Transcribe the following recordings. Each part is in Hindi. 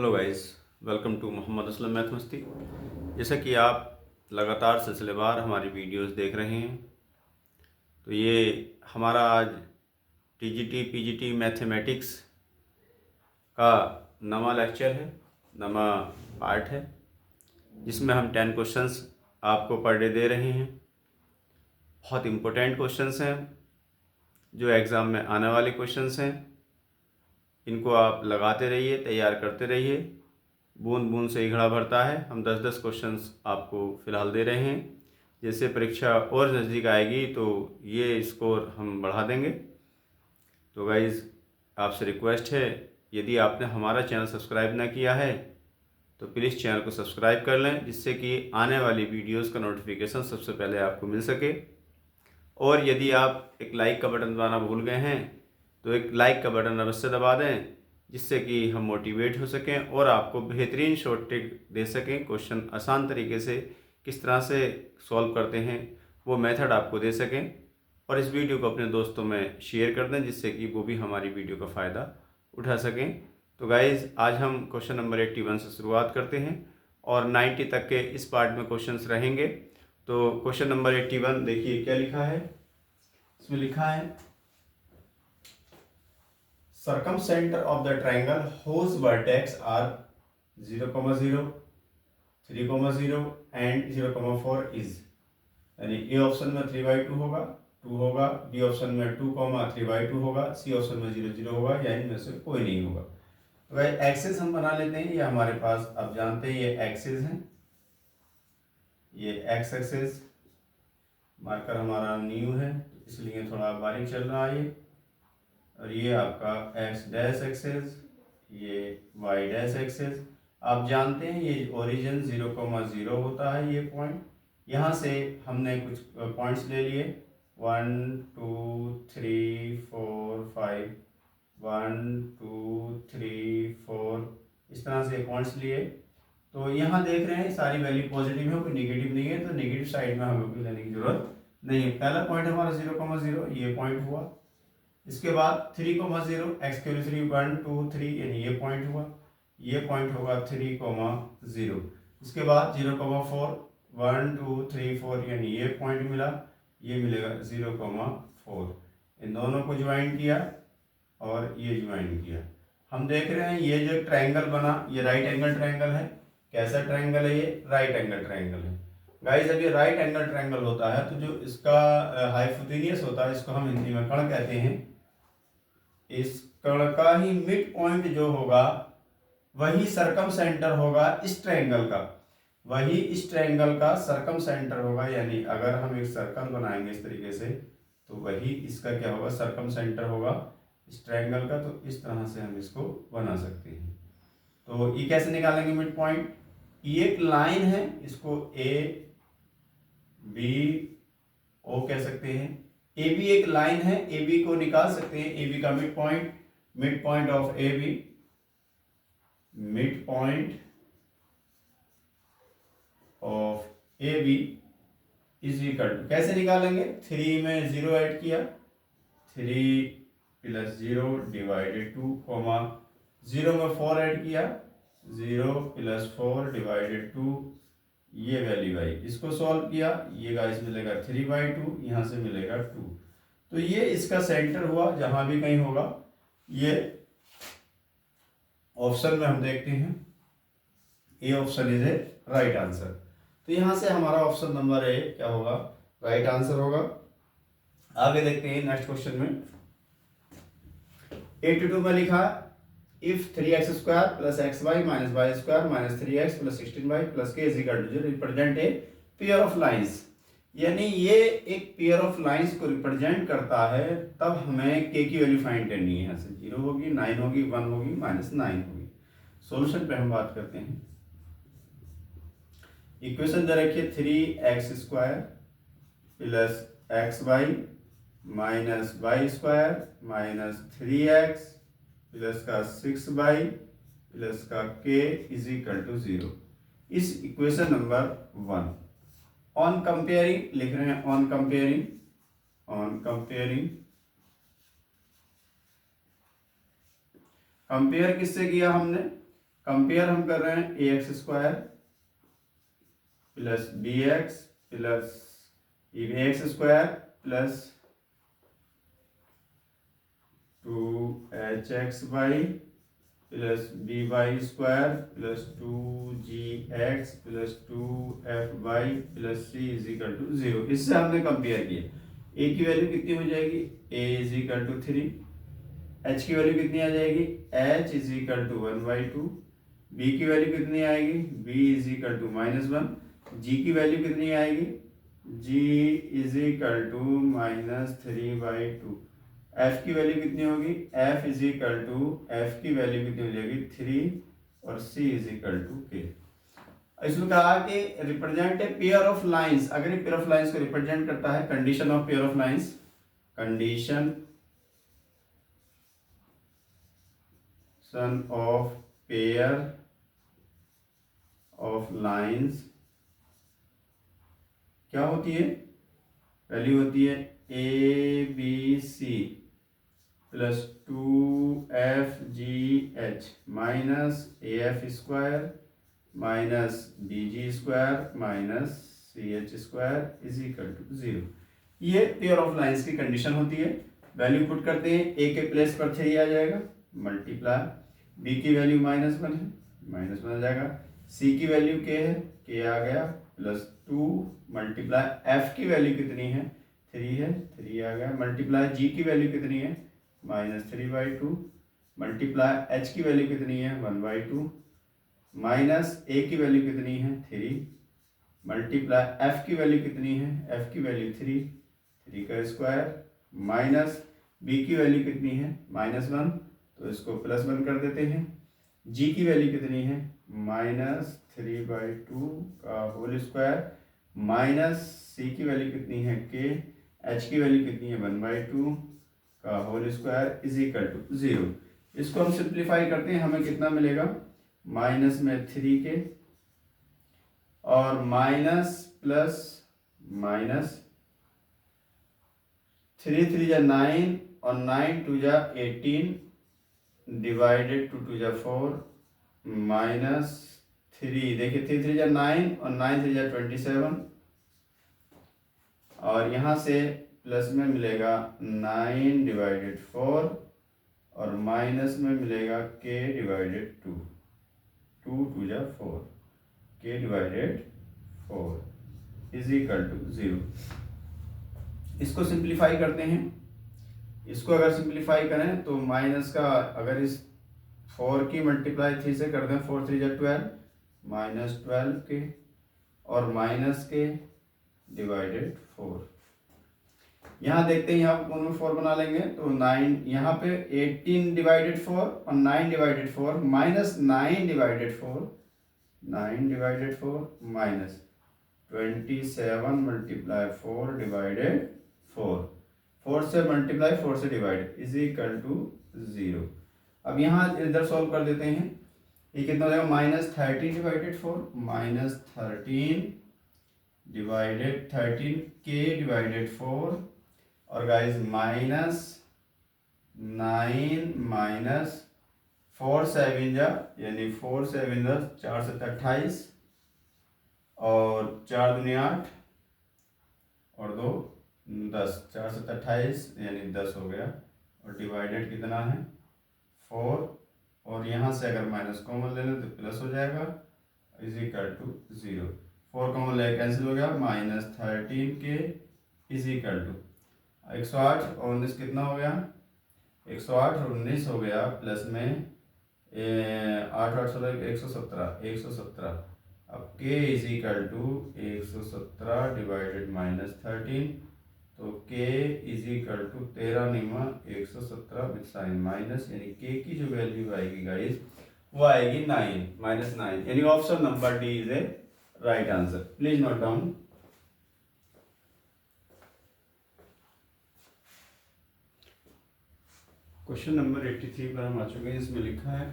Hello guys, welcome to Mohammad Aslam math Masti. जैसा कि आप लगातार सिलसिलेवार हमारी वीडियोस देख रहे हैं, तो ये हमारा आज टीजीटी पीजीटी मैथमेटिक्स का नवा लेक्चर है, नवा पार्ट है, जिसमें हम 10 क्वेश्चंस आपको पर डे दे रहे हैं। बहुत इम्पोर्टेंट क्वेश्चंस हैं जो एग्ज़ाम में आने वाले क्वेश्चंस हैं। इनको आप लगाते रहिए, तैयार करते रहिए। बूंद बूंद से ही घड़ा भरता है। हम 10-10 क्वेश्चंस आपको फ़िलहाल दे रहे हैं। जैसे परीक्षा और नज़दीक आएगी तो ये स्कोर हम बढ़ा देंगे। तो गाइज़, आपसे रिक्वेस्ट है, यदि आपने हमारा चैनल सब्सक्राइब ना किया है तो प्लीज़ चैनल को सब्सक्राइब कर लें, जिससे कि आने वाली वीडियोस का नोटिफिकेशन सबसे पहले आपको मिल सके। और यदि आप एक लाइक का बटन दबाना भूल गए हैं तो एक लाइक का बटन अवश्य दबा दें, जिससे कि हम मोटिवेट हो सकें और आपको बेहतरीन शॉर्ट ट्रिक दे सकें। क्वेश्चन आसान तरीके से किस तरह से सॉल्व करते हैं वो मेथड आपको दे सकें। और इस वीडियो को अपने दोस्तों में शेयर कर दें, जिससे कि वो भी हमारी वीडियो का फ़ायदा उठा सकें। तो गाइज़, आज हम क्वेश्चन नंबर 81 से शुरुआत करते हैं और 90 तक के इस पार्ट में क्वेश्चंस रहेंगे। तो क्वेश्चन नंबर 81 देखिए क्या लिखा है। इसमें लिखा है, circumcenter of the triangle whose vertex are 0,0, 3,0 and 0,4 is, यानी ए ऑप्शन में 3/2 होगा, 2 होगा, बी ऑप्शन में 2, 3/2 होगा, सी ऑप्शन में 0,0 होगा, या इनमें से कोई नहीं होगा। तो भाई एक्सिस हम बना लेते हैं। ये हमारे पास आप जानते हैं ये एक्सिस है, ये एक्स एक्सिस मार्कर हमारा न्यू है, इसलिए थोड़ा बारीक चल रहा है ये। और ये आपका एक्स डैश एक्सेस, ये वाई डैश एक्सेस। आप जानते हैं ये ओरिजिन 0,0 होता है। ये पॉइंट यहाँ से हमने कुछ पॉइंट्स ले लिए, 1 2 3 4 5, 1 2 3 4, इस तरह से पॉइंट्स लिए। तो यहाँ देख रहे हैं सारी वैल्यू पॉजिटिव है, कोई नेगेटिव नहीं है, तो नेगेटिव साइड में हमें कोई लेने की जरूरत नहीं है। पहला पॉइंट हमारा 0,0, ये पॉइंट हुआ। इसके बाद 3,0, एक्स के 3 1 2 3, यानी ये पॉइंट हुआ। ये पॉइंट होगा 3,0। इसके बाद 0,4 1 2 3 4, यानी ये पॉइंट मिला, ये मिलेगा 0,4। इन दोनों को ज्वाइन किया और ये ज्वाइन किया। हम देख रहे हैं ये जो ट्रायंगल बना, ये राइट एंगल ट्रायंगल है। कैसा ट्रायंगल है? ये राइट एंगल ट्रायंगल है। गाइस, जब ये राइट एंगल ट्रायंगल होता है तो जो इसका हाइपोटेन्यूस होता है, इसको हम हिंदी में कर्ण कहते हैं। इस कर्ण का ही मिड पॉइंट जो होगा वही सरकम सेंटर होगा इस ट्रायंगल का, वही इस ट्रायंगल का सरकम सेंटर होगा। यानी अगर हम एक सर्कल बनाएंगे इस तरीके से, तो वही इसका क्या होगा, सरकम सेंटर होगा इस ट्रायंगल का। तो इस तरह से हम इसको बना सकते हैं। तो ये कैसे निकालेंगे मिड पॉइंट? ये एक लाइन है, इसको ए बी ओ कह सकते हैं। ए बी एक लाइन है, ए बी को निकाल सकते हैं। ए बी का mid point of A B, mid point of A B is equal to, कैसे निकालेंगे? 3 में 0 ऐड किया, 3 + 0 डिवाइडेड 2, 0 में 4 ऐड किया, 0 + 4 डिवाइडेड 2, ये वैल्यू आई। इसको सॉल्व किया, ये गाइस मिलेगा 3/2, यहाँ से मिलेगा 2। तो ये इसका सेंटर हुआ, जहां भी कहीं होगा। ये ऑप्शन में हम देखते हैं, A option is a right answer. तो यहां से हमारा ऑप्शन नंबर ए क्या होगा, राइट आंसर होगा। आगे देखते हैं नेक्स्ट क्वेश्चन में। 82 में लिखा, if 3x² + xy - y² - 3x + 16y + k = 0 represent a pair of lines. यानी ये एक पेयर ऑफ लाइंस को रिप्रेजेंट करता है, तब हमें के की वैल्यू फाइंड करनी है। यहाँ से 0 होगी, 9 होगी, 1 होगी, -9 होगी। सॉल्यूशन पे हम बात करते हैं। इक्वेशन दे रखिए 3x² + xy - y² - 3x + का 6y + का k = 0। इस इक्वेशन नंबर 1 ऑन कंपेयरिंग लिख रहे हैं, ऑन कंपेयरिंग कंपेयर किससे किया हमने? कंपेयर हम कर रहे हैं A X square plus B X plus A X square plus 2hxy plus B Y square plus 2gx plus 2fy plus c is equal to 0। इससे हमने कंपेयर किया। a की वैल्यू कितनी हो जाएगी, a is equal to 3, h की वैल्यू कितनी आ जाएगी, h is equal to 1/2, b की वैल्यू कितनी आएगी, b is equal to -1, g की वैल्यू कितनी आएगी, g is equal to -3/2, f की वैल्यू कितनी होगी, f is equal to f की वैल्यू कितनी हो जाएगी 3 और c is equal to k। इसमें कहा कि represent a pair of lines, अगर ये पेयर ऑफ लाइंस को रिप्रेजेंट करता है, condition of pair of lines, condition of pair of lines क्या होती है, वैल्यू होती है A B C plus 2fgh minus af square minus bg square minus ch square is equal to 0। ये पेयर ऑफ लाइंस की कंडीशन होती है। वैल्यू पुट करते हैं, a के प्लेस पर 3 आ जाएगा, मल्टीप्लाई b की वैल्यू -1 है, -1 आ जाएगा, c की वैल्यू k है, k आ गया, प्लस 2 मल्टीप्लाई f की वैल्यू कितनी है, 3 है, 3 आ गया, मल्टीप्लाई g की वैल्यू कितनी है, -3/2, मल्टीप्लाई h की वैल्यू कितनी है, 1/2, माइनस a की वैल्यू कितनी है, 3, मल्टीप्लाई f की वैल्यू कितनी है, f की वैल्यू 3 का स्क्वायर, माइनस b की वैल्यू कितनी है, -1, तो इसको +1 कर देते हैं, g की वैल्यू कितनी है, -3/2 का होल स्क्वायर, माइनस c की वैल्यू कितनी है, k, h की वैल्यू कितनी है, 1/2 का whole square is equal to 0। इसको हम सिंप्लीफाई करते हैं, हमें कितना मिलेगा, माइनस में 3k और माइनस प्लस माइनस 3 3 जा 9 और 9 2 जा 18 डिवाइडेड 2 2 जा 4 माइनस 3, देखिए 3 3 जा 9 और 9 3 जा 27 और यहाँ से प्लस में मिलेगा 9 डिवाइडेड 4 और माइनस में मिलेगा k डिवाइडेड 2, 2 2 जा 4, k divided 4 is equal to 0। इसको सिंप्लीफाई करते हैं, इसको अगर सिंप्लीफाई करें तो माइनस का, अगर इस 4 की मल्टीप्लाई 3 से कर दें, 4 3 जा 12, -12k और माइनस के डिवाइडेड 4। यहाँ देखते हैं, यहाँ पर कौन में 4 बना लेंगे तो 9, यहाँ पे 18 डिवाइडेड 4 और 9 divided 4 minus 9 divided 4, 9 divided 4 minus 27 multiply 4 divided 4, 4 से मल्टीप्लाई 4 से डिवाइड इज इक्वल टू 0। अब यहाँ इधर सॉल्व कर देते हैं, ये कितना हो जाएगा, -13 डिवाइडेड 4, -13 डिवाइडेड 13k डिवाइडेड 4 और गाइस -9 माइनस 4 7 जा, यानी 4 7 जा 4 7 28 और 4 दूनी 8 और 2 10, 4 7 28 यानी 10 हो गया और डिवाइडेड कितना है 4 और यहाँ से अगर माइनस कॉमन ले लें तो प्लस हो जाएगा इज इक्वल टू 0। 4 कॉमन ले कैंसिल हो गया, -13k इज इक्वल टू 108 और 19 कितना हो गया, 108 और 19 हो गया, प्लस में 8 8 16 117। अब k is equal to 117 divided -13, तो k इज इक्वल टू 13 निमा 117 विद साइन माइनस, यानी k की जो वैल्यू आएगी गाइस वो आएगी 9, यानी option number D is a right answer. Please note down. Question number 83 पर हम आ चुके हैं। इसमें लिखा है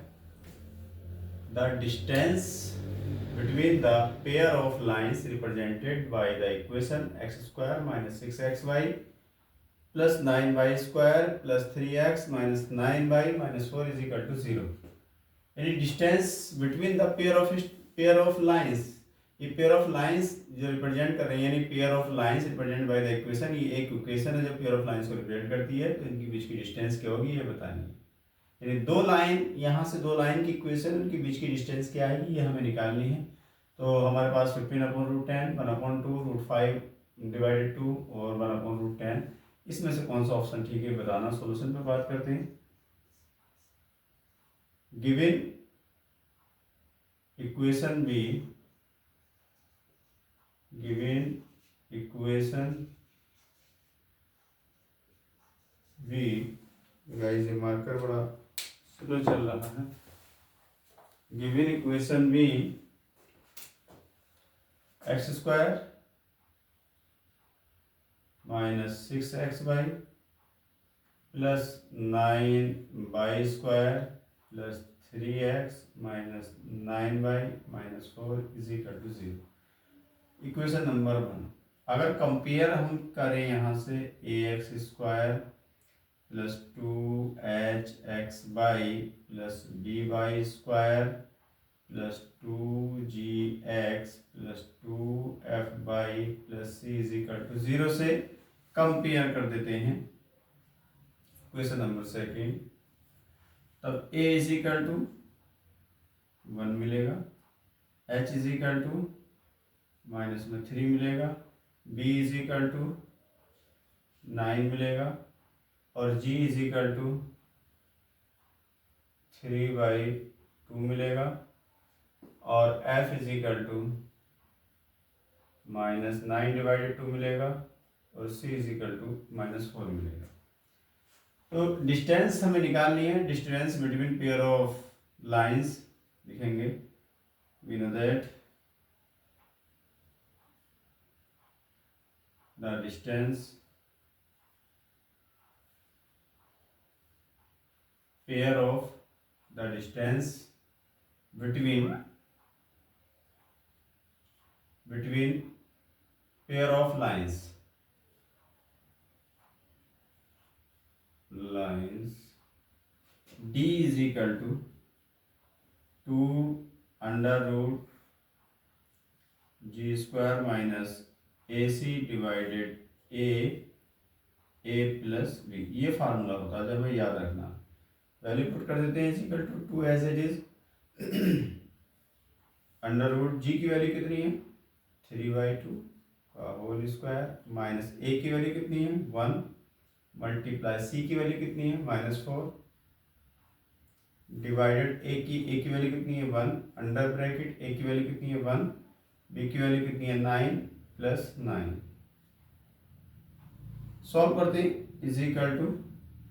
the distance between the pair of lines represented by the equation x² - 6xy plus 9y² plus 3x - 9y - 4 is equal to 0। यानी distance between the pair of lines, ये पेयर ऑफ लाइंस जो रिप्रेजेंट कर रही है, यानी pair of lines represent by the equation, ये एक इक्वेशन है जो पेयर ऑफ लाइंस को रिप्रेजेंट करती है, तो इनके बीच की डिस्टेंस क्या होगी ये बतानी है। यानी दो लाइन, यहाँ से दो लाइन की इक्वेशन, उनके बीच की डिस्टेंस क्या आएगी ये हमें निकालनी है। तो हमारे पास 15/√10 1/2 √5/2 और 1/√10, इसमें से कौन सा ऑप्शन ठीक है बताना। सॉल्यूशन पे बात करते हैं। Given equation B, given equation B, guys ये मार्कर बड़ा स्लो चल रहा है। Given equation B x² minus 6xy plus 9y² plus 3x minus 9y minus 4 is equal to 0। Equation number 1 अगर कंपेयर हम करें यहाँ से ax² plus 2hxy plus by² plus 2gx plus 2fy plus c is equal to 0 से कंपेयर कर देते हैं क्वेश्चन नंबर 2, तब a इज इक्वल टू 1 मिलेगा, h is equal to minus में 3 मिलेगा, b इज इक्वल टू 9 मिलेगा और g इज इक्वल टू 3/2 मिलेगा और f is equal to minus 9/2 मिलेगा और c इज इक्वल टू -4 मिलेगा। तो डिस्टेंस हमें निकालनी है, distance between pair of lines लिखेंगे। We know that the distance pair of the distance between pair of lines d is equal to 2√g² minus ac divided a plus b। ये फार्मूला होता है जब हमें याद रखना। वैल्यू पुट कर देते हैं, is equal to 2 as it is. √g की वैल्यू कितनी है 3/2 का होल स्क्वायर माइनस a की वैल्यू कितनी है 1 मल्टीप्लाई c की वैल्यू कितनी है -4 डिवाइडेड a की वैल्यू कितनी है 1 अंडर ब्रैकेट a की वैल्यू कितनी है 1 b की वैल्यू कितनी है 9 प्लस 9। सॉल्व करते हैं is equal to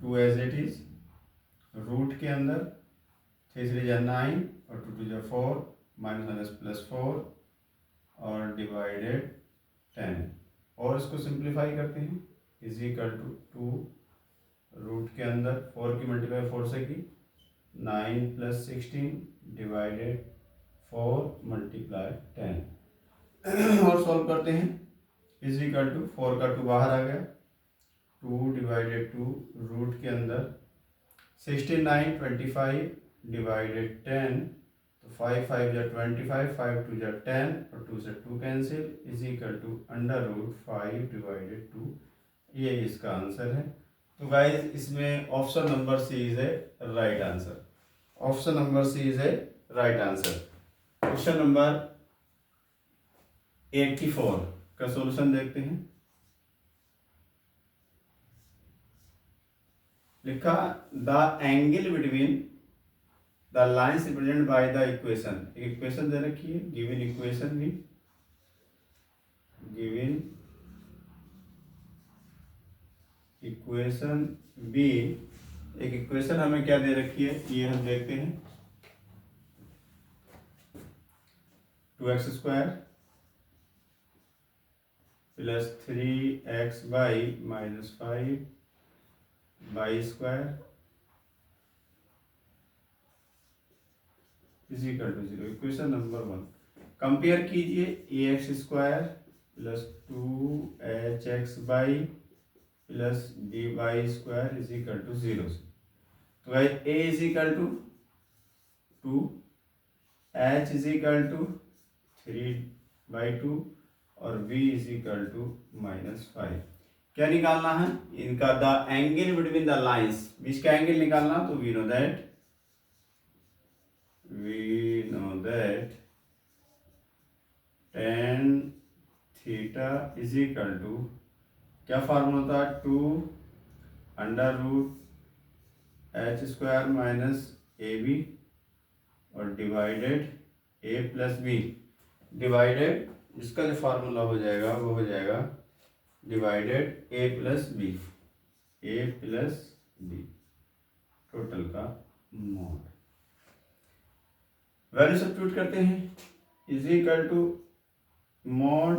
2 as it is, root के अंदर 3 3 9 और 2 2 4 माइनस +4 और डिवाइडेड 10 और इसको सिंप्लीफाई करते हैं इज इक्वल टू 2 रूट के अंदर 4 की मल्टीप्लाई 4 से की 9 + 16 डिवाइडेड 4 × 10 और सॉल्व करते हैं इज इक्वल टू 4 का 2 बाहर आ गया 2 डिवाइडेड 2 रूट के अंदर 69 25 डिवाइडेड 10 तो 5 5 जा 25 5 2 जा 10 और 2 से 2 cancel is equal to √5 divided 2। ये इसका आंसर है। तो गाइज इसमें option number C is a right answer. Option number C is a right answer. Question number 84 का सॉल्यूशन देखते हैं। लिखा the angle between the lines represented by the equation. एक इक्वेशन दे रखी है, गिवन इक्वेशन भी, गिवन इक्वेशन बी। एक इक्वेशन हमें क्या दे रखी है ये हम देखते हैं 2x² plus 3xy minus 5y² is equal to 0। Equation number 1 compare कीजिए ax² plus 2hxy plus dy² is equal to 0 से। तो guys a is equal to 2, h is equal to 3/2 और v इज इक्वल टू -5। क्या निकालना है इनका? The angle between the lines, बीच का एंगल निकालना। तो we know that tan theta is equal to, क्या फार्मूला था? 2√h² माइनस AB और divided a plus B, divided इसका जो फार्मूला हो जाएगा वो हो जाएगा divided a plus B total का मोड। वैल्यू सब्स्टिट्यूट करते हैं, इज इक्वल टू मोड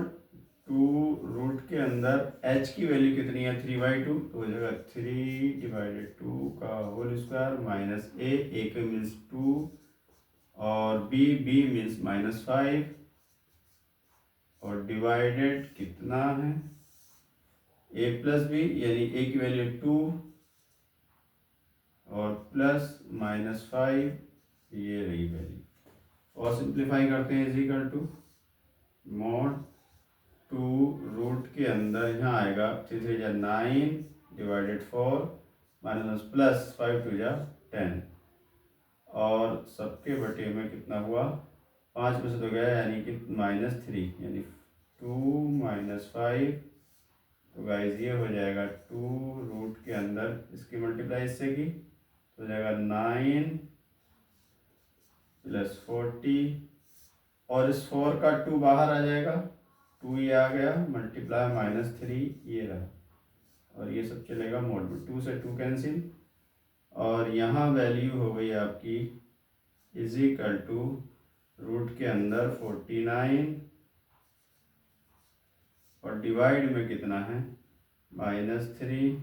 2 के अंदर h की वैल्यू कितनी है? 3/2, तो हो जाएगा 3/2 का होल स्क्वायर माइनस a का मीन्स 2 और b मीन्स -5 और डिवाइडेड कितना है? a प्लस बी, यानी a की वैल्यू 2 और प्लस -5, ये रही वैल्यू। और सिंप्लीफाई करते हैं, इज इक्वल टू मोड 2 के अंदर यहाँ आएगा 3 3 जा 9 डिवाइडेड 4 माइनस प्लस 5 2 जा 10 और सबके बटे में कितना हुआ? 5 में से तो गया, यानी कि -3, यानी 2 -5। तो गाइस ये हो जाएगा 2 के अंदर इसकी मल्टीप्लाई इससे की तो हो जाएगा 9 + 40 और इस 4 का 2 बाहर आ जाएगा, 2 ये आ गया, मल्टीप्लाई -3 ये रहा और ये सब चलेगा मोड में। 2 से 2 कैंसिल और यहाँ वैल्यू हो गई आपकी इज इक्वल टू रूट के अंदर 49 और डिवाइड में कितना है? -3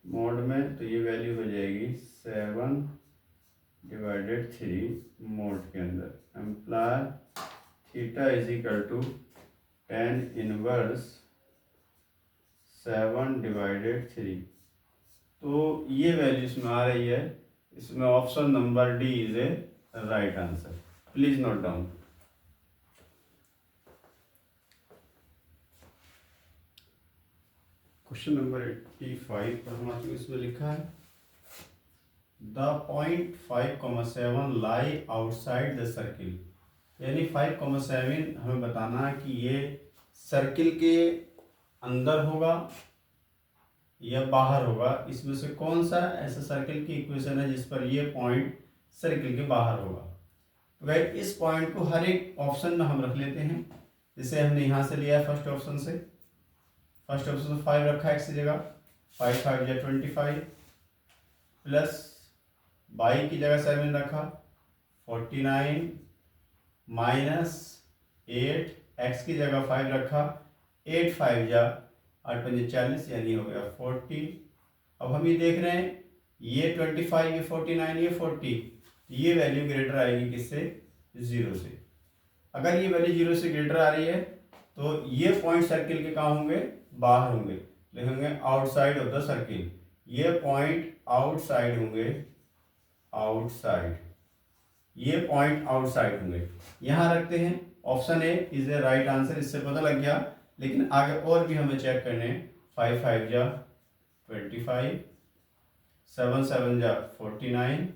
मोड में, तो ये वैल्यू हो जाएगी 7/3 मोड के अंदर। Imply theta is equal to tan inverse 7/3। तो ये वैल्यू इसमें आ रही है, इसमें option number D is a right answer. Please note down. Question number 85 पर हमारे इसमें लिखा है the point 5,7 lie outside the circle, यानी 5,7 हमें बताना है कि ये सर्किल के अंदर होगा या बाहर होगा। इसमें से कौन सा ऐसा सर्किल की इक्वेशन है जिस पर ये पॉइंट सर्किल के बाहर होगा? तो गाइस इस पॉइंट को हर एक ऑप्शन में हम रख लेते हैं। जैसे हमने यहाँ से लिया है फर्स्ट ऑप्शन से 5 रखा है x की जगह, 5 5 या 25 प्लस y की जगह 7 रखा, 49 माइनस 8, x की जगह 5 रखा, 8 5 जा 8 5 40, यानी हो गया 40। अब हम ये देख रहे हैं ये 25 ये 49 ये 40, ये वैल्यू ग्रेटर आएगी किससे? 0 से। अगर ये वैल्यू 0 से ग्रेटर आ रही है तो ये पॉइंट सर्किल के कहाँ होंगे? बाहर होंगे, लिखेंगे आउटसाइड ऑफ द सर्किल। ये पॉइंट आउटसाइड होंगे, आउटसाइड, ये पॉइंट आउटसाइड होंगे। यहाँ रखते हैं, option A is a right answer, इससे पता लग गया। लेकिन आगे और भी हमें चेक करने हैं। 5 5 जा 25, 7 7 जा 49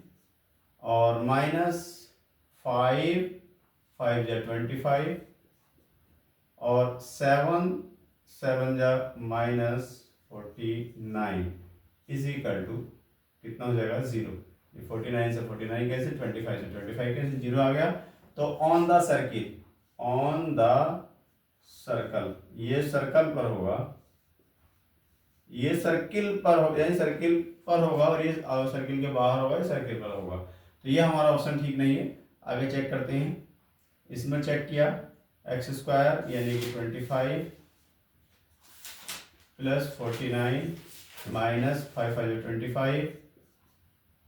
और -5 5 जा 25 और 7 7 जा -49 इज इक्वल टू कितना हो जाएगा? 0। 49 से 49 कैसे, 25 से 25 कैसे, 0 आ गया। तो on the circle, on the circle, ये सर्कल पर होगा, ये सर्किल पर होगा, यानी सर्किल पर होगा और ये सर्किल के बाहर होगा, ये सर्किल पर होगा। तो ये हमारा ऑप्शन ठीक नहीं है। आगे चेक करते हैं। इसमें चेक किया x² यानी कि 25 प्लस 49 माइनस 5 5 25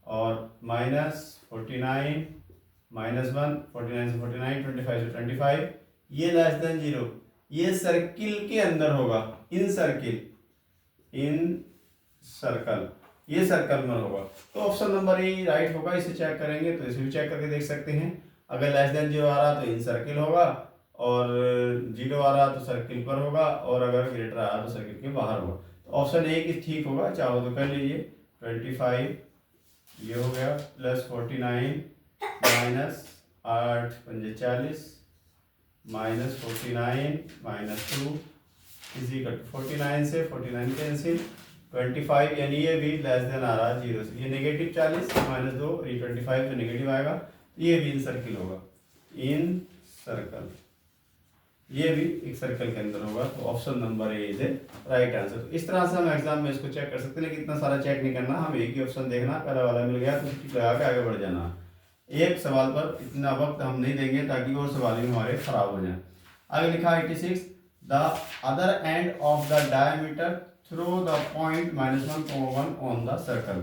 और -49 -1, 49 से 49, 25 से 25, ये लेस देन 0। ये सर्किल के अंदर होगा, इन सर्किल, इन सर्कल, ये सर्कल में होगा, तो ऑप्शन नंबर ए राइट होगा। इसे चेक करेंगे तो इसे भी चेक करके देख सकते हैं। अगर लेस देन 0 आ रहा तो इन सर्किल होगा, और 0 आ रहा तो सर्किल पर होगा, और अगर ग्रेटर आ रहा तो सर्किल के बाहर होगा। तो ऑप्शन ए की ठीक होगा, चाहो तो कर लीजिए। 25 ये हो गया प्लस 49 माइनस 8 पंजे 40 minus 49 minus 2 is equal to 49 से 49 कैंसिल 25, यानी ये भी लेस देन आ रहा है 0 से। ये नेगेटिव 40 माइनस 2, ये 25 तो नेगेटिव आएगा, ये भी इन सर्किल होगा, इन सर्कल, ये भी एक सर्कल के अंदर होगा। तो option number A is a right answer. तो इस तरह से हम एग्जाम में इसको चेक कर सकते हैं, लेकिन इतना सारा चेक नहीं करना, हम एक ही ऑप्शन देखना, पहला वाला मिल गया तो टिक लगा के आगे बढ़ जाना। एक सवाल पर इतना वक्त हम नहीं देंगे ताकि और सवाल भी हमारे खराब हो जाए। आगे लिखा 86, the other end of the diameter through the point -1, on the circle.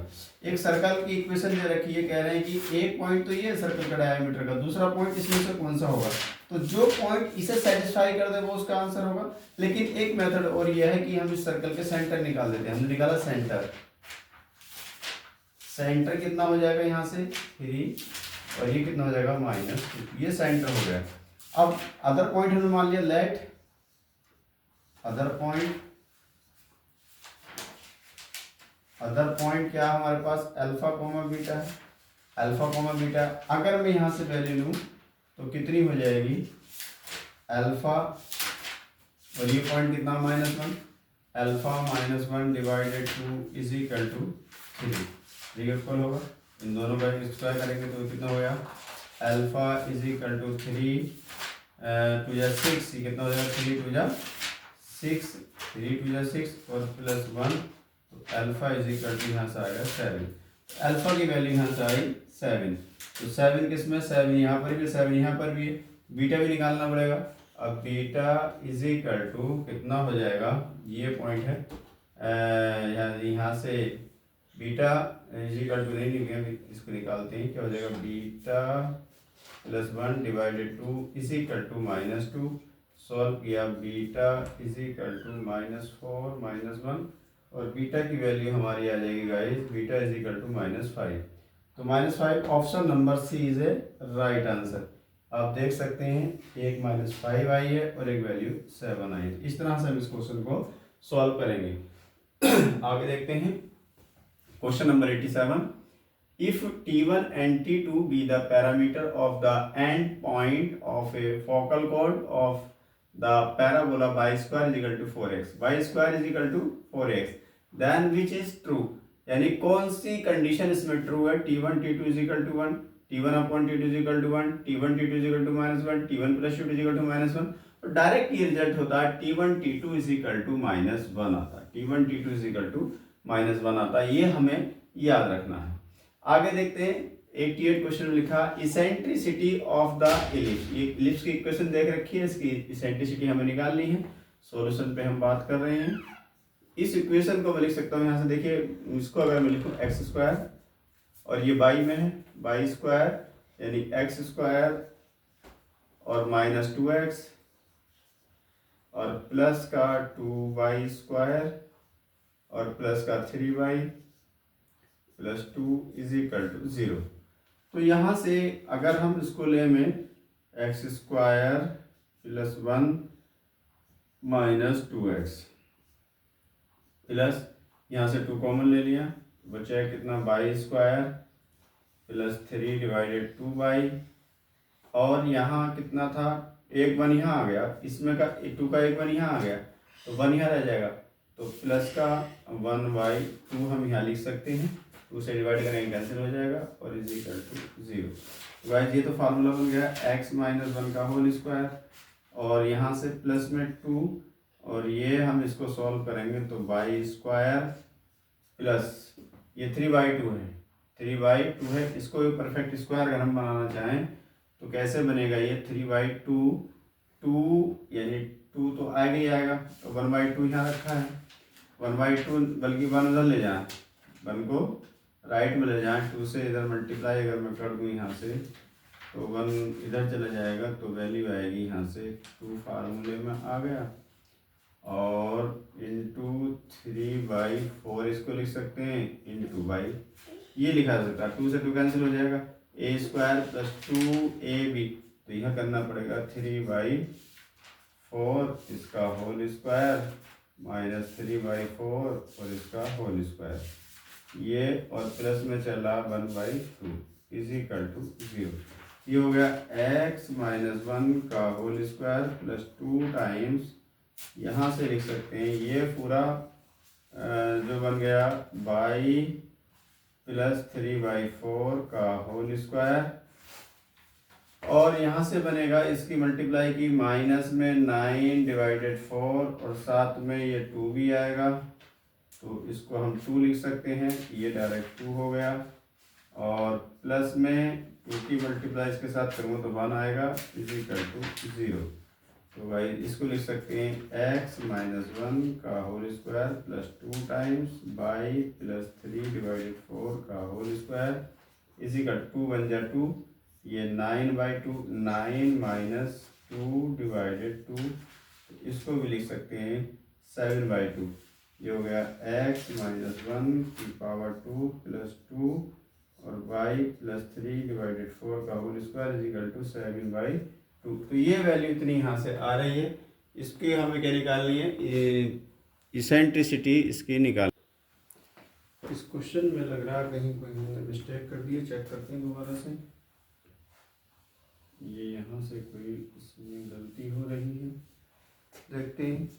एक सर्कल की इक्वेशन दे रखी है, कह रहे हैं कि एक पॉइंट तो ये सर्कल का डायमीटर का, दूसरा पॉइंट इसमें से कौन सा होगा, तो जो पॉइंट इसे सेटिस्फाई कर दे वो उसका आंसर होगा। लेकिन एक मेथड और ये है कि हम इस सर्कल के सेंटर निकाल देते हैं। हमने निकाला सेंटर, सेंटर कितना हो जाएगा यहाँ से 3, और ये कितना हो जाएगा -2, ये सेंटर हो गया। अब अदर पॉइंट हमने मान लिया, लेट अदर पॉइंट क्या है हमारे पास, अल्फा कोमा बीटा है, अल्फा कोमा बीटा। अगर मैं यहाँ से वैल्यू लूँ तो कितनी हो जाएगी, अल्फा, और ये पॉइंट कितना -1, alpha -1 divided 2 is equal to 3 होगा। इन दोनों का स्क्वायर करेंगे तो कितना हो गया, अल्फा इज इक्वल टू 3 2 या 6, ये कितना हो जाएगा 3 2 या 6, 3 2 या 6 और प्लस 1, तो अल्फा इज इक्वल टू यहाँ से आएगा 7। अल्फा की वैल्यू यहाँ से आई 7, तो 7 किस में, 7 यहाँ पर भी, 7 यहाँ पर भी है, बीटा भी निकालना पड़ेगा। अब बीटा इज इक्वल टू कितना हो जाएगा, ये पॉइंट है यहाँ से बीटा इज इक्वल टू नहीं निकलेगा, इसको निकालते हैं, क्या हो जाएगा beta +1 divided 2 is equal to -2, solve किया बीटा इज इक्वल टू -4 -1, और बीटा की वैल्यू हमारी आ जाएगी guys, beta is equal to -5। तो -5 option number C is a right answer. आप देख सकते हैं एक -5 आई है और एक वैल्यू 7 आई है। इस तरह से हम इस क्वेश्चन को सॉल्व करेंगे। आगे देखते हैं question number 87, if t1 and t2 be the parameter of the end point of a focal chord of the parabola y square is equal to 4x, y square is equal to 4x, then which is true, यानी कौन सी कंडीशन इसमें ट्रू है, t1 t2 is equal to 1, t1 upon t2 is equal to 1, t1 t2 is equal to -1, t1 plus t2 is equal to -1, तो डायरेक्ट ये रिजल्ट होता है t1 t2 is equal to -1 आता है, t1 t2 is equal to -1 आता है, ये हमें याद रखना है। आगे देखते हैं 88 क्वेश्चन में लिखा इसेंट्रिसिटी ऑफ द इलिप्स। ये इलिप्स की इक्वेशन देख रखी है, इसकी इसेंट्रिसिटी हमें निकालनी है। सॉल्यूशन पे हम बात कर रहे हैं। इस इक्वेशन को मैं लिख सकता हूँ यहाँ से, देखिए इसको अगर मैं लिखूँ x² और ये y में है y² यानी x² और -2x और प्लस का 2y² और प्लस का 3y plus 2 is equal to 0। तो यहाँ से अगर हम इसको ले में x² प्लस 1 -2x प्लस यहाँ से 2 कॉमन ले लिया, बचा है कितना y² प्लस 3 डिवाइडेड 2y, और यहाँ कितना था, एक 1 यहाँ आ गया, इसमें का 2 का एक 1 यहाँ आ गया, तो 1 यहाँ रह जाएगा, तो प्लस का 1/2 हम यहाँ लिख सकते हैं, 2 से डिवाइड करेंगे कैंसिल हो जाएगा और इज इक्वल टू 0। गाइस ये तो फार्मूला बन गया x - 1 का होल स्क्वायर, और यहाँ से प्लस में 2, और ये हम इसको सॉल्व करेंगे तो y² प्लस ये 3/2 है, 3/2 है, इसको एक परफेक्ट स्क्वायर अगर हम बनाना चाहें तो कैसे बनेगा, ये 3/2 2 यानी 2 तो आएगा ही आएगा, तो 1/2 यहाँ रखा है, 1/2 बल्कि 1 उधर ले जाएं, 1 को राइट में ले जाएं, 2 से इधर मल्टीप्लाई अगर मैं कर दूँ यहाँ से तो 1 इधर चला जाएगा, तो वैल्यू आएगी यहाँ से 2 फार्मूले में आ गया, और इंटू 3/4 इसको लिख सकते हैं इंटू बाई, ये लिखा जा सकता है। 2 से 2 कैंसिल हो जाएगा, a² + 2ab, तो यह करना पड़ेगा 3/4 इसका होल स्क्वायर माइनस 3/4 और इसका होल स्क्वायर, ये और प्लस में चला 1/2 = 0। ये हो गया x - 1 का होल स्क्वायर प्लस 2 टाइम्स, यहाँ से लिख सकते हैं ये पूरा जो बन गया बाई प्लस 3/4 का होल स्क्वायर, और यहाँ से बनेगा इसकी मल्टीप्लाई की माइनस में 9/4 और साथ में ये 2 भी आएगा, तो इसको हम 2 लिख सकते हैं, ये डायरेक्ट 2 हो गया, और प्लस में 2 की मल्टीप्लाई इसके साथ करूँगा तो 1 आएगा = 0। तो भाई इसको लिख सकते हैं x - 1 का whole square plus 2 times by plus 3/4 का होल स्क्वायर = 2 बन जा 2, ये 9/2, 9 - 2/2, इसको भी लिख सकते हैं 7/2। ये हो गया x - 1 की पावर 2 प्लस 2 और y प्लस 3/4 का होल स्क्वायर = 7/2। तो ये वैल्यू इतनी यहाँ से आ रही है, इसकी हमें क्या निकालनी है, इसेंट्रिसिटी इसकी निकाल। इस क्वेश्चन में लग रहा है कहीं कोई हमने मिस्टेक कर दी है, चेक करते हैं दोबारा से। ये यहाँ से कोई इसमें गलती हो रही है, देखते हैं।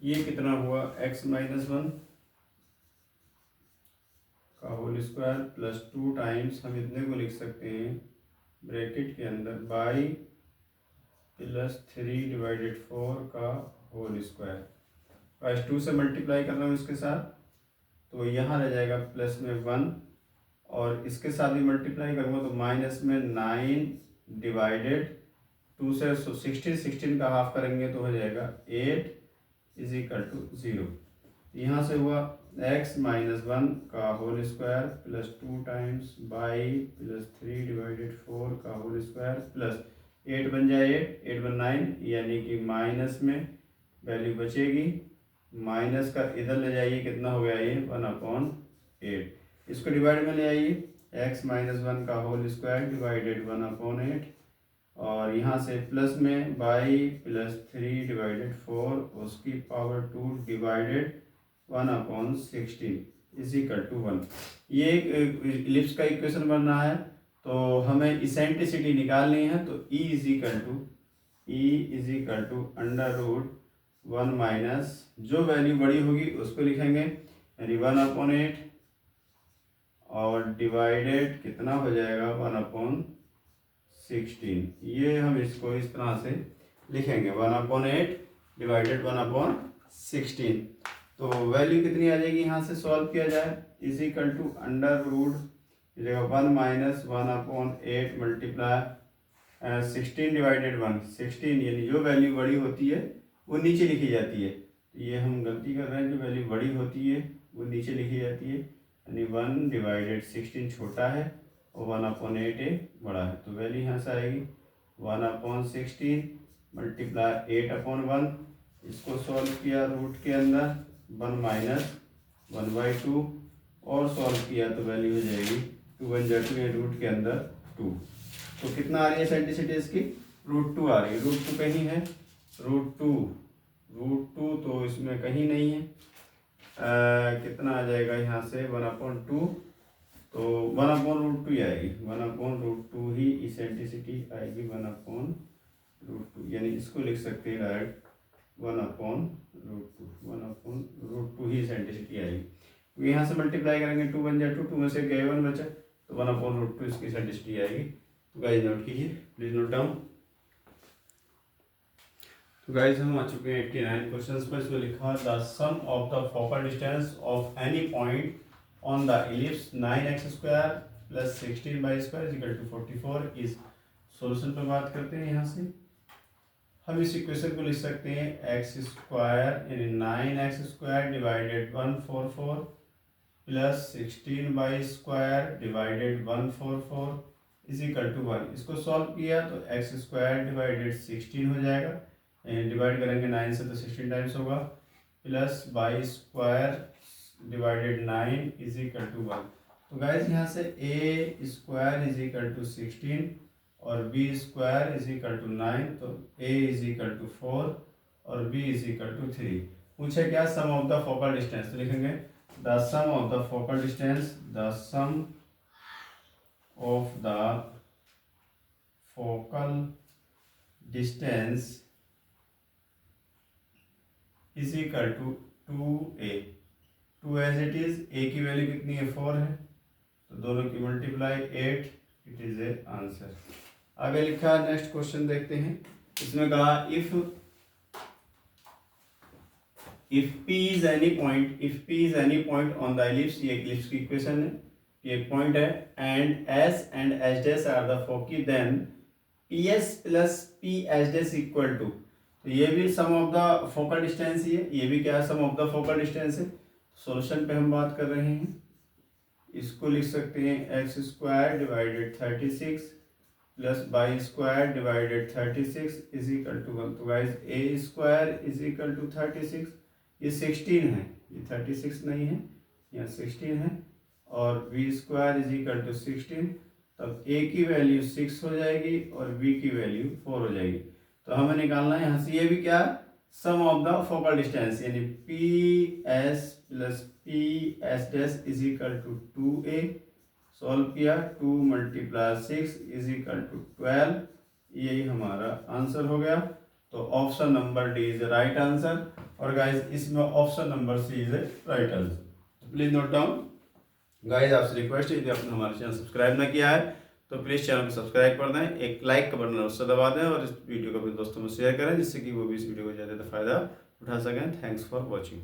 ये कितना हुआ, x - 1 का होल स्क्वायर प्लस 2 टाइम्स, हम इतने को लिख सकते हैं ब्रैकेट के अंदर बाई प्लस 3/4 का होल स्क्वायर, प्लस 2 से मल्टीप्लाई कर रहा हूँ इसके साथ, तो यहाँ रह जाएगा प्लस में 1, और इसके साथ भी मल्टीप्लाई करूँगा तो माइनस में 9/2 से 16 का हाफ करेंगे तो हो जाएगा 8 = 0। यहाँ से हुआ x - 1 का whole square plus 2 times by plus 3/4 का होल स्क्वायर प्लस 8 बन जाए 8 बन 9, यानी कि माइनस में वैल्यू बचेगी, माइनस का इधर ले जाइए, कितना हो गया ये 1/8, इसको डिवाइड में ले आइए, x - 1 का होल स्क्वायर डिवाइडेड 1/8, और यहाँ से प्लस में बाई प्लस 3/4 उसकी पावर 2 डिवाइडेड 1/16 = 1। ये एक इलिप्स का इक्वेशन बन रहा है, तो हमें इसेंट्रिसिटी निकालनी है, तो E = √1 माइनस जो वैल्यू बड़ी होगी उसको लिखेंगे, यानी 1/8 और डिवाइडेड कितना हो जाएगा 1/16। ये हम इसको इस तरह से लिखेंगे 1/8 डिवाइडेड 1/16। तो वैल्यू कितनी आ जाएगी, यहाँ से सॉल्व किया जाए, = 1 माइनस 1/8 मल्टीप्लाई 16/1, 16, यानी जो वैल्यू बड़ी होती है वो नीचे लिखी जाती है, तो ये हम गलती कर रहे हैं, जो वैल्यू बड़ी होती है वो नीचे लिखी जाती है, यानी 1/16 छोटा है और 1/8 बड़ा है, तो वैल्यू यहाँ से आएगी 1/16 मल्टीप्लाई 8/1, इसको सॉल्व किया रूट के अंदर 1 माइनस 1/2 और सॉल्व किया तो वैल्यू हो जाएगी 2 बन जा 2, ये रूट के अंदर 2, तो कितना आ रही है सेंटिसिटी इसकी, √2 आ रही है। √2 कहीं है, √2 तो इसमें कहीं नहीं है, कितना आ जाएगा यहाँ से 1/2, तो 1/√2 ही आएगी, 1/√2 ही इसेंट्रिसिटी आएगी, 1/√2, यानी इसको लिख सकते हैं डायरेक्ट 1/√2 ही इसेंट्रिसिटी आएगी। तो यहाँ से मल्टीप्लाई करेंगे 2 बन जाए 2, 2 में से गए 1 बचा, तो 1/√2 इसकी इसेंट्रिसिटी आएगी। तो गाइस नोट कीजिए, प्लीज नोट डाउन। तो गाइस हम आ चुके हैं 89 क्वेश्चंस पर। इसमें लिखा the sum of the focal distance of any point on the ellipse 9x² + 16y² = 44 is. Solution पर बात करते हैं। यहाँ से हम इस इक्वेशन को लिख सकते हैं x² यानी 9x² divided 144 plus 16y² divided 144 = 1। इसको सॉल्व किया तो x² डिवाइडेड 16 हो जाएगा, डिवाइड करेंगे 9 से तो 16 टाइम्स होगा, plus y square divided 9 is equal to 1। तो गाइज यहाँ से a square is equal to 16 और b square is equal to 9, तो ए इज इक्वल टू 4 और बी इज इक्वल टू 3। पूछे क्या sum of the focal distance, तो लिखेंगे the sum of the focal distance, the sum of the focal distance is equal to 2a। 2 as it is, A की वैल्यू कितनी है 4 है, तो दोनों की multiply 8, it is a answer. आगे लिखा नेक्स्ट क्वेश्चन देखते हैं। इसमें कहा if p is any point on the ellipse, ये ellipse की इक्वेशन है, ये पॉइंट है, and s and s dash are the foci, then ps plus p s dash equal to, तो ये भी सम ऑफ द फोकल डिस्टेंस ही है, ये भी क्या है सम ऑफ द फोकल डिस्टेंस है। सॉल्यूशन पे हम बात कर रहे हैं, इसको लिख सकते हैं x square divided 36 plus y square divided 36 is equal to 1। तो guys a square is equal to 36, ये 16 है, ये 36 नहीं है, यहाँ 16 है, और b square is equal to 16, तब ए की वैल्यू 6 हो जाएगी और बी की वैल्यू 4 हो जाएगी। तो हमें निकालना है यहाँ से ये भी क्या sum of the focal distance, यानी P S plus P S dash is equal to 2a। Solve किया, 2 मल्टीप्लाई 6 इज इक्वल टू 12, यही हमारा आंसर हो गया। तो option number D is right answer, और गाइज इसमें option number C is right answer. Please note down guys, आपसे रिक्वेस्ट है यदि आपने हमारे चैनल सब्सक्राइब ना किया है तो प्लीज़ चैनल को सब्सक्राइब कर दें, एक लाइक का बटन उससे दबा दें और इस वीडियो को अपने दोस्तों में शेयर करें जिससे कि वो भी इस वीडियो को ज़्यादा फ़ायदा उठा सकें। Thanks for watching.